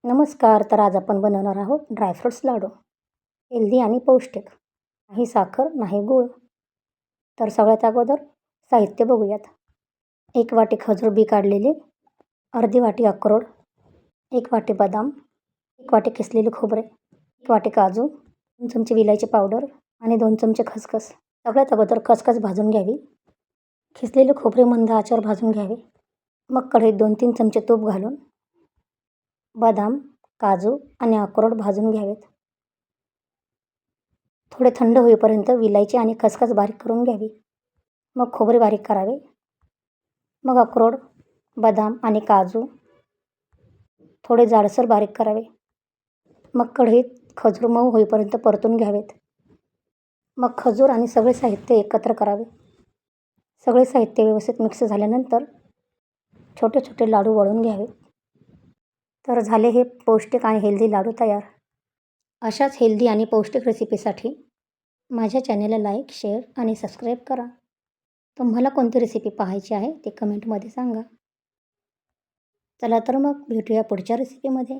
नमस्कार. तर आज आपण बनवणार आहोत ड्रायफ्रुट्स लाडू. हेल्दी आणि पौष्टिक. नाही साखर, नाही गूळ. तर सगळ्यात अगोदर साहित्य बघूयात. 1 वाटी खजूर बी काढलेली, अर्धी वाटी अक्रोड, 1 वाटी बदाम, 1 वाटी किसलेले खोबरे, 1 वाटी काजू, 2 चमचे विलायची पावडर आणि 2 चमचे खसखस. सगळ्यात अगोदर खसखस भाजून घ्यावी. किसलेले खोबरे मंद आचेवर भाजून घ्यावे. मग कढईत 2-3 चमचे तूप घालून बदाम, काजू आणि अक्रोड भाजून घ्यावेत. थोडे थंड होईपर्यंत विलायची आणि खसखस बारीक करून घ्यावी. मग खोबरे बारीक करावे. मग अक्रोड, बदाम आणि काजू थोडे जाडसर बारीक करावे. मग कढईत खजूर मऊ होईपर्यंत परतून घ्यावेत. मग खजूर आणि सगळे साहित्य एकत्र करावे. सगळे साहित्य व्यवस्थित मिक्स झाल्यानंतर छोटे छोटे लाडू वळून घ्यावे. तर झाले हे पौष्टिक आणि हेल्दी लाडू तयार. अशाच हेल्दी आणि पौष्टिक रेसिपीसाठी माझ्या चॅनेलला लाईक, शेअर आणि सबस्क्राईब करा. तुम्हाला कोणती रेसिपी पाहायची आहे ते कमेंटमध्ये सांगा. चला तर मग भेटूया पुढच्या रेसिपीमध्ये.